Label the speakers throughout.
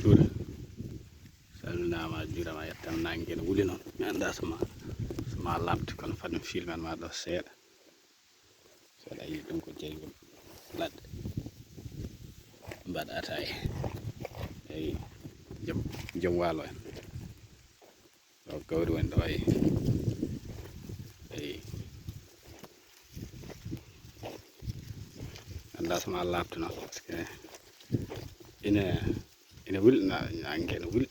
Speaker 1: juuɗe salminama juurama yettam nangue ne wuli noon mi anda soma lamti kono fadmi filmen ma ɗo seeɗa seeɗa yi ɗum ko jeygol ladde mbaɗa ataye eyi joom walo en ɗo gawri woni ɗo eyi anda soma lamti noon par ce que ina wuli nangue ne wuli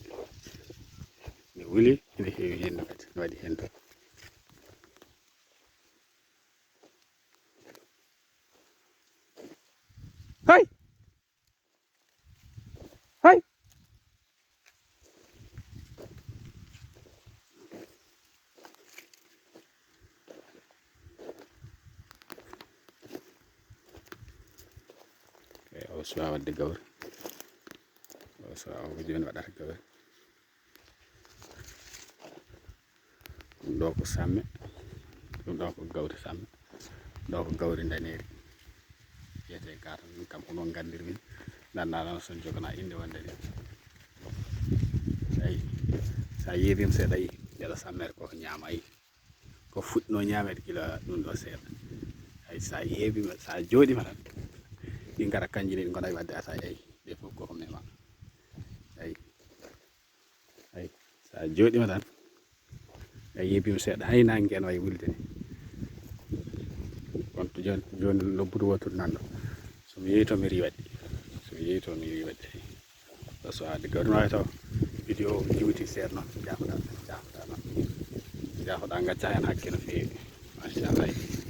Speaker 1: ne wuli ina heewi hendu kadi ne waɗi hendu hay hay o suwa wadde gawri o suwa o ko joni waɗata gawri ɗum ɗo ko samme ɗum ɗo ko gawri samme ɗo ko gawri daneri wiyete gata ɗum kam onon gandiri min dandaɗon son jogana inde wonde ni ayi sa yeeɓima seeɗa yi ndeɗo sammere koko ñama yi ko fuɗɗino ñamede kilo ɗum ɗo seeɗa ay sa yeeɓima sa jooɗima tan ɗi gara kanji ɗi gonayi wadde ata ayi ɗe fof koko mema ayi sa jooɗima tan a yeeɓima seeɗa hay nangue en wayi wulde ni kono to joni lobbudu wotude nanɗo somi yeeyi to mi riiwaɗi ɗo so wadde gawri no wawi taw vidéo o jiwti seeɗa noon jafoɗa gacca hen hakke no feewi machallah